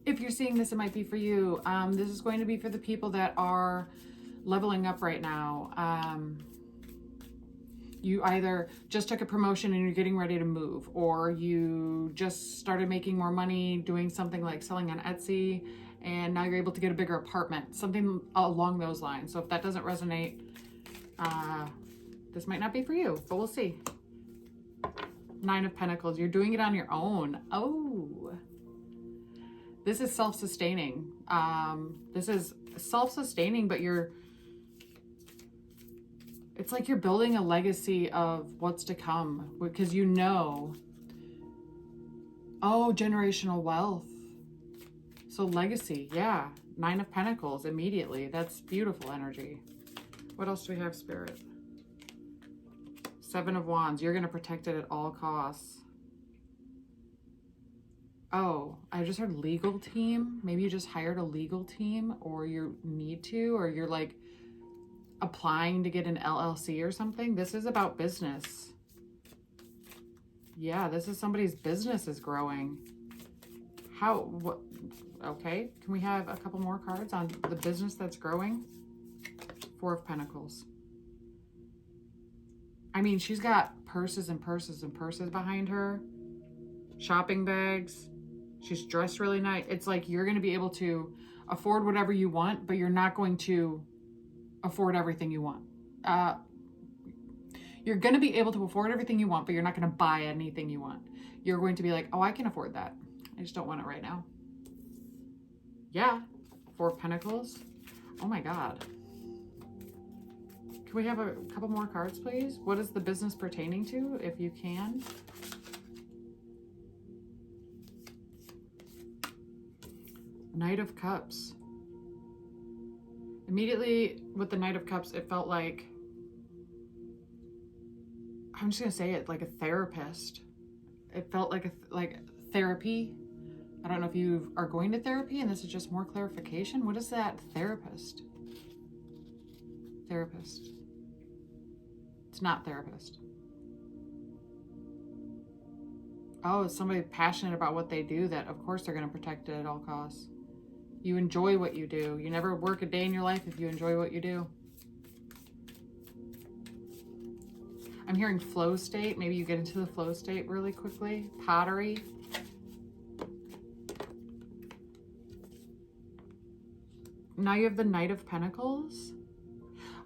If you're seeing this, it might be for you. This is going to be for the people that are leveling up right now. You either just took a promotion and you're getting ready to move, or you just started making more money doing something like selling on Etsy, and now you're able to get a bigger apartment, something along those lines. So if that doesn't resonate, this might not be for you, but we'll see. Nine of Pentacles, you're doing it on your own. Oh, this is self-sustaining. This is self-sustaining, but it's like you're building a legacy of what's to come, because you know, oh, generational wealth. So legacy, yeah. Nine of Pentacles immediately. That's beautiful energy. What else do we have, Spirit? Seven of Wands. You're going to protect it at all costs. Oh, I just heard legal team. Maybe you just hired a legal team, or you need to, or you're like applying to get an LLC or something. This is about business. Yeah, this is somebody's business is growing. What? Okay, can we have a couple more cards on the business that's growing? Four of Pentacles. I mean, she's got purses and purses and purses behind her. Shopping bags. She's dressed really nice. It's like you're going to be able to afford whatever you want, but you're not going to afford everything you want. You're going to be able to afford everything you want, but you're not going to buy anything you want. You're going to be like, oh, I can afford that. I just don't want it right now. Yeah. Four of Pentacles. Oh my God. Can we have a couple more cards, please? What is the business pertaining to, if you can? Knight of Cups. Immediately with the Knight of Cups, it felt like, I'm just going to say it, like a therapist. It felt like therapy. I don't know if you are going to therapy and this is just more clarification. What is that? Therapist. Therapist. It's not therapist. Oh, it's somebody passionate about what they do that of course they're going to protect it at all costs. You enjoy what you do. You never work a day in your life if you enjoy what you do. I'm hearing flow state. Maybe you get into the flow state really quickly. Pottery. Now you have the Knight of Pentacles.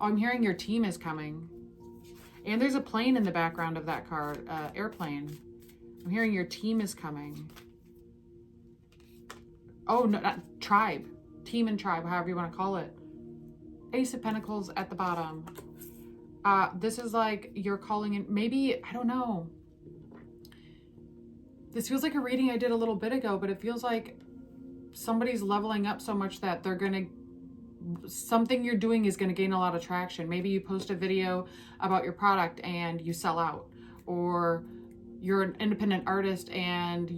Oh, I'm hearing your team is coming. And there's a plane in the background of that card. Airplane. I'm hearing your team is coming. Oh, no, not tribe. Team and tribe, however you want to call it. Ace of Pentacles at the bottom. This is like you're calling in, maybe, I don't know. This feels like a reading I did a little bit ago, but it feels like somebody's leveling up so much that they're going to, something you're doing is going to gain a lot of traction. Maybe you post a video about your product and you sell out, or you're an independent artist and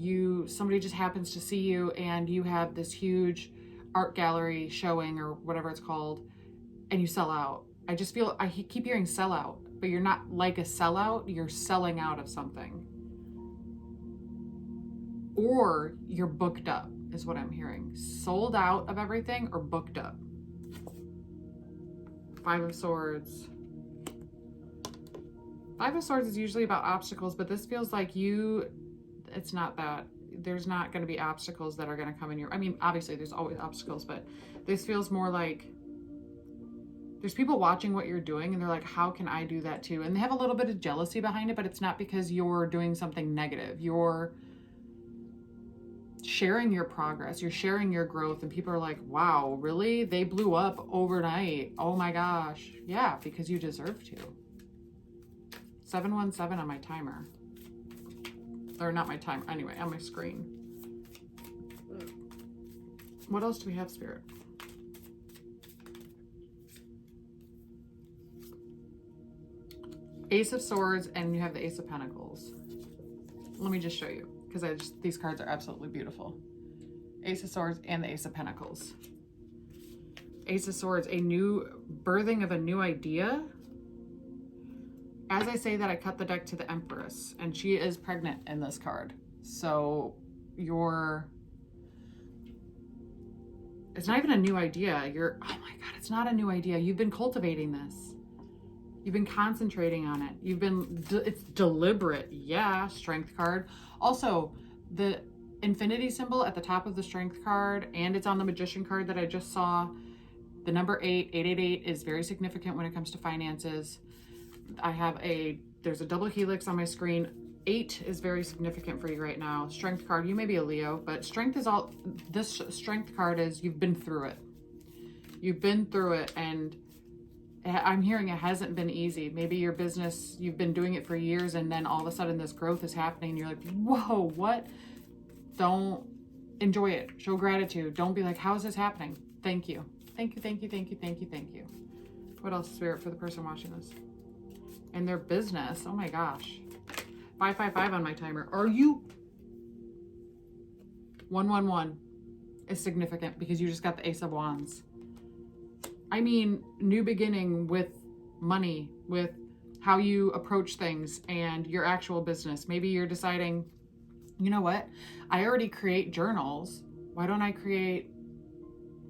somebody just happens to see you and you have this huge art gallery showing or whatever it's called and you sell out. I just feel, I keep hearing sell out, but you're not like a sellout, you're selling out of something. Or you're booked up is what I'm hearing. Sold out of everything or booked up. Five of Swords. Five of Swords is usually about obstacles, but this feels like it's not that. There's not going to be obstacles that are going to come in your, I mean, obviously there's always obstacles, but this feels more like there's people watching what you're doing and they're like, how can I do that too? And they have a little bit of jealousy behind it, but it's not because you're doing something negative. You're sharing your progress, you're sharing your growth, and people are like, wow, really? They blew up overnight. Oh my gosh. Yeah, because you deserve to. 717 on my timer. Or not my timer, anyway, on my screen. What else do we have, Spirit? Ace of Swords, and you have the Ace of Pentacles. Let me just show you, because these cards are absolutely beautiful. Ace of Swords and the Ace of Pentacles. Ace of Swords, a new birthing of a new idea. As I say that, I cut the deck to the Empress, and she is pregnant in this card. So It's not even a new idea. Oh my God, it's not a new idea. You've been cultivating this. You've been concentrating on it. It's deliberate. Yeah, Strength card. Also, the infinity symbol at the top of the Strength card, and it's on the Magician card that I just saw. The number 888 is very significant when it comes to finances. There's a double helix on my screen. 8 is very significant for you right now. Strength card, you may be a Leo, but this Strength card is you've been through it. You've been through it, and I'm hearing it hasn't been easy. Maybe your business, you've been doing it for years, and then all of a sudden this growth is happening and you're like, whoa, what? Don't enjoy it. Show gratitude. Don't be like, how is this happening? Thank you. Thank you, thank you, thank you, thank you, thank you. What else, Spirit, for the person watching this? And their business. Oh my gosh. 555 on my timer. Are you? 111 is significant because you just got the Ace of Wands. I mean, new beginning with money, with how you approach things and your actual business. Maybe you're deciding, you know what? I already create journals. Why don't I create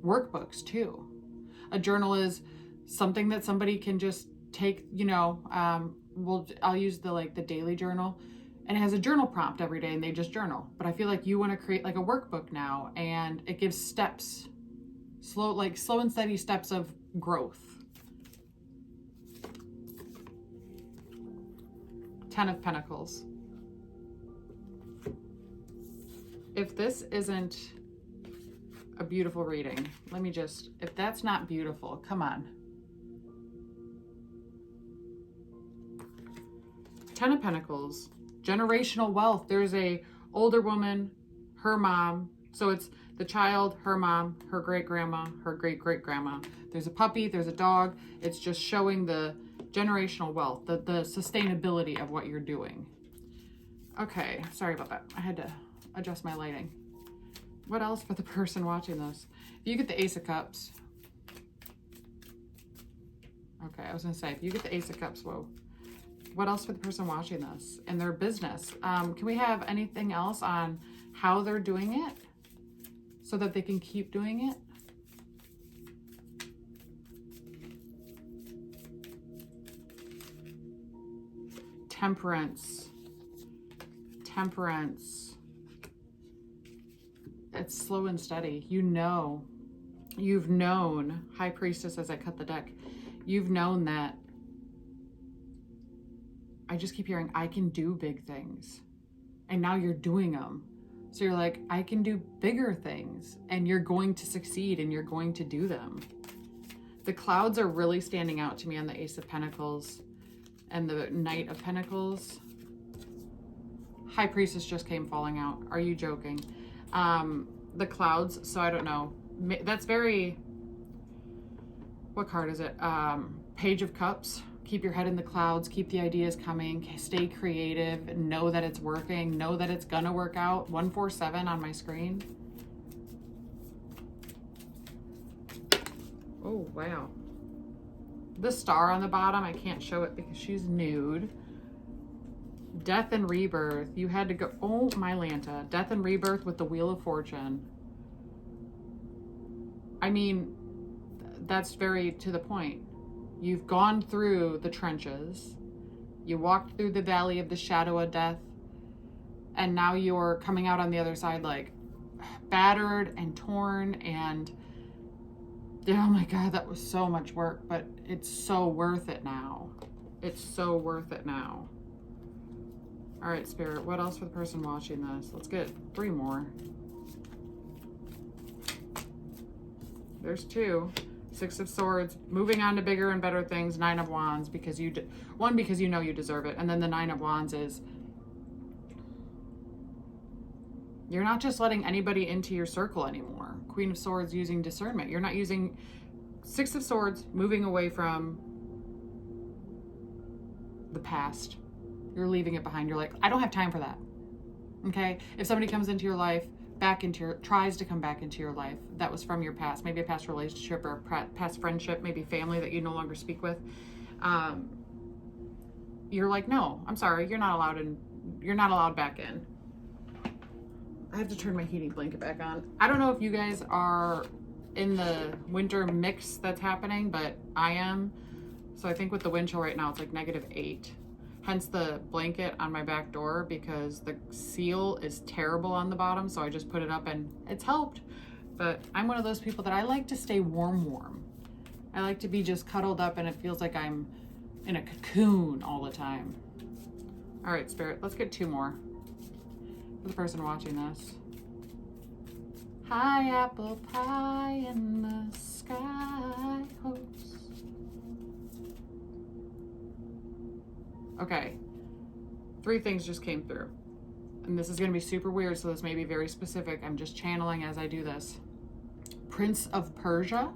workbooks too? A journal is something that somebody can just take, I'll use the daily journal, and it has a journal prompt every day and they just journal. But I feel like you want to create like a workbook now, and it gives steps, slow and steady steps of growth. 10 of Pentacles. If this isn't a beautiful reading, if that's not beautiful, come on. 10 of Pentacles, generational wealth. There's a older woman, her mom. So it's the child, her mom, her great-grandma, her great-great-grandma. There's a puppy, there's a dog. It's just showing the generational wealth, the sustainability of what you're doing. Okay, sorry about that. I had to adjust my lighting. What else for the person watching this? If you get the Ace of Cups. Okay, I was gonna say, if you get the Ace of Cups, whoa. What else for the person watching this and their business? Can we have anything else on how they're doing it so that they can keep doing it? Temperance. Temperance. It's slow and steady. You've known, High Priestess, as I cut the deck, you've known that. I just keep hearing, I can do big things. And now you're doing them. So you're like, I can do bigger things, and you're going to succeed and you're going to do them. The clouds are really standing out to me on the Ace of Pentacles and the Knight of Pentacles. High Priestess just came falling out. Are you joking? The clouds, so I don't know. That's very, what card is it? Page of Cups. Keep your head in the clouds, keep the ideas coming, stay creative, know that it's working, know that it's gonna work out. 147 on my screen. Oh, wow. The star on the bottom, I can't show it because she's nude. Death and Rebirth. You had to go, oh my Lanta. Death and Rebirth with the Wheel of Fortune. I mean, that's very to the point. You've gone through the trenches. You walked through the valley of the shadow of death. And now you're coming out on the other side like battered and torn. And oh my God, that was so much work. But it's so worth it now. It's so worth it now. All right, Spirit, what else for the person watching this? Let's get 3 more. There's 2. 6 of Swords, moving on to bigger and better things. 9 of Wands, because because you know you deserve it. And then the 9 of Wands is, you're not just letting anybody into your circle anymore. Queen of Swords, using discernment. You're not using 6 of Swords, moving away from the past. You're leaving it behind. You're like, I don't have time for that. Okay? If somebody comes into your life, tries to come back into your life that was from your past, maybe a past relationship or a past friendship, maybe family that you no longer speak with, you're like, no, I'm sorry, you're not allowed back in. I have to turn my heating blanket back on. I don't know if you guys are in the winter mix that's happening, but I am. So I think with the wind chill right now, it's like -8. Hence the blanket on my back door, because the seal is terrible on the bottom. So I just put it up and it's helped. But I'm one of those people that I like to stay warm. I like to be just cuddled up and it feels like I'm in a cocoon all the time. All right, Spirit, let's get 2 more for the person watching this. Hi, apple pie in the sky hopes. Okay, 3 things just came through. And this is going to be super weird, so this may be very specific. I'm just channeling as I do this. Prince of Persia.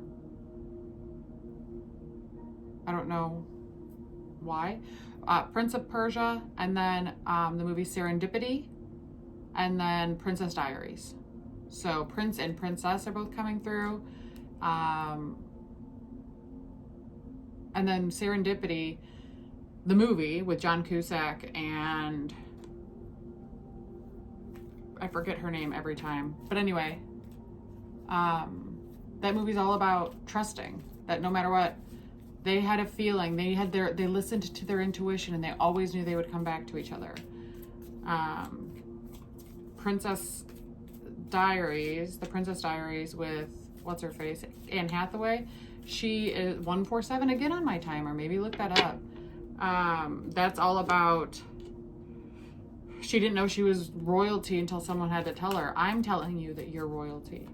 I don't know why. Prince of Persia, and then the movie Serendipity, and then Princess Diaries. So Prince and Princess are both coming through. And then Serendipity, the movie with John Cusack and I forget her name every time. But anyway, that movie's all about trusting that no matter what, they had a feeling, they listened to their intuition, and they always knew they would come back to each other. Princess Diaries with, what's her face? Anne Hathaway. She is 147 again on my timer. Maybe look that up. That's all about, she didn't know she was royalty until someone had to tell her. I'm telling you that you're royalty.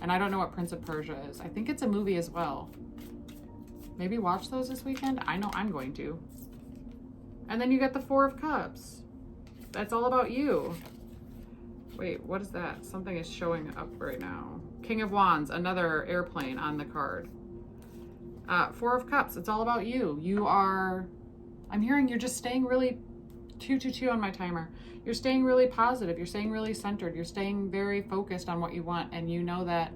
And I don't know what Prince of Persia is. I think it's a movie as well. Maybe watch those this weekend. I know I'm going to. And then you got the 4 of Cups. That's all about you. Wait, what is that? Something is showing up right now. King of Wands, another airplane on the card. 4 of Cups, it's all about you. You are, I'm hearing you're just staying really, 222 on my timer. You're staying really positive. You're staying really centered. You're staying very focused on what you want. And you know that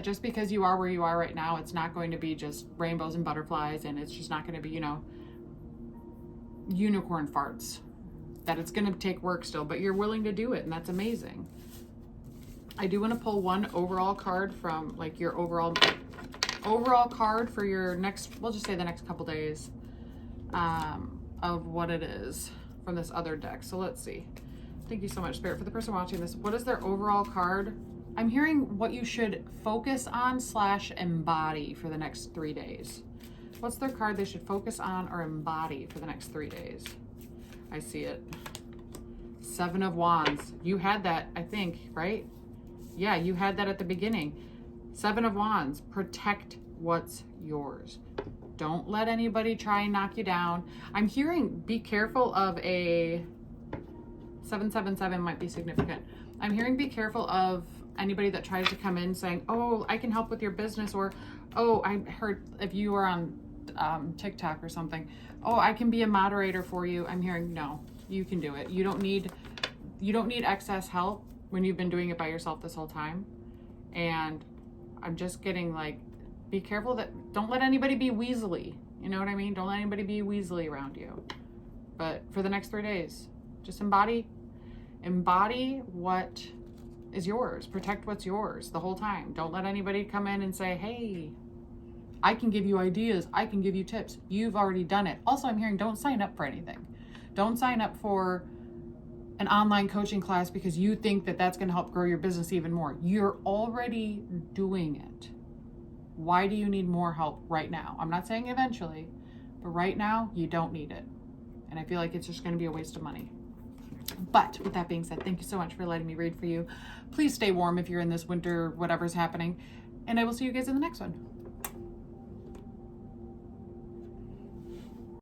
just because you are where you are right now, it's not going to be just rainbows and butterflies, and it's just not going to be, unicorn farts. That it's going to take work still, but you're willing to do it, and that's amazing. I do want to pull one overall card from like your overall card for your next, we'll just say the next couple days, of what it is from this other deck. So let's see. Thank you so much, Spirit. For the person watching this, what is their overall card? I'm hearing what you should focus on / embody for the next 3 days. What's their card they should focus on or embody for the next 3 days? I see it. 7 of Wands. You had that, I think, right? Yeah, you had that at the beginning. 7 of Wands. Protect what's yours. Don't let anybody try and knock you down. I'm hearing be careful of a 777 might be significant. I'm hearing be careful of anybody that tries to come in saying, oh, I can help with your business, or, oh, I heard if you are on TikTok or something, oh, I can be a moderator for you. I'm hearing, no, you can do it. You don't need excess help when you've been doing it by yourself this whole time. And I'm just getting like, be careful that, don't let anybody be weaselly. You know what I mean? Don't let anybody be weaselly around you. But for the next 3 days, just embody what is yours. Protect what's yours the whole time. Don't let anybody come in and say, hey, I can give you ideas. I can give you tips. You've already done it. Also, I'm hearing don't sign up for anything. Don't sign up for an online coaching class because you think that that's going to help grow your business even more. You're already doing it. Why do you need more help right now? I'm not saying eventually, but right now you don't need it. And I feel like it's just going to be a waste of money. But with that being said, thank you so much for letting me read for you. Please stay warm if you're in this winter, whatever's happening. And I will see you guys in the next one.